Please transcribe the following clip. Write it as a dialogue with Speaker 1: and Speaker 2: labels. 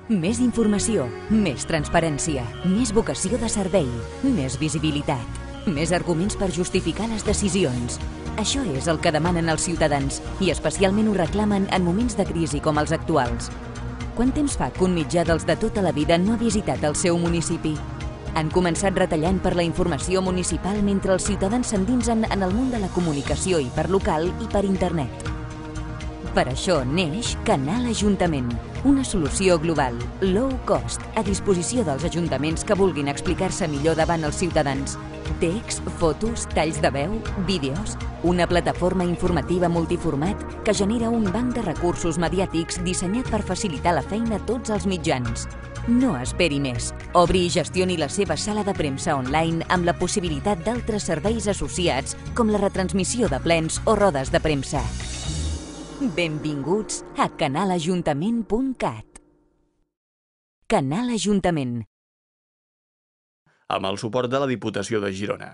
Speaker 1: Més informació, més transparència, més vocació de servei, més visibilitat, més arguments per justificar les decisions. Això és el que demanen els ciutadans i especialment ho reclamen en moments de crisi com els actuals. Quant temps fa que un mitjà dels de tota la vida no ha visitat el seu municipi? Han començat retallant per la informació municipal mentre els ciutadans s'endinsen en el món de la comunicació hiperlocal i per internet. Per això neix Canal Ajuntament, una solució global, low cost, a disposició dels ajuntaments que vulguin explicar-se millor davant els ciutadans. Text, fotos, talls de veu, vídeos, una plataforma informativa multiformat que genera un banc de recursos mediàtics dissenyat per facilitar la feina a tots els mitjans. No esperi més. Obri i gestioni la seva sala de premsa online amb la possibilitat d'altres serveis associats com la retransmissió de plens o rodes de premsa. Benvinguts a canalajuntament.cat. Canal Ajuntament.
Speaker 2: Amb el suport de la Diputació de Girona.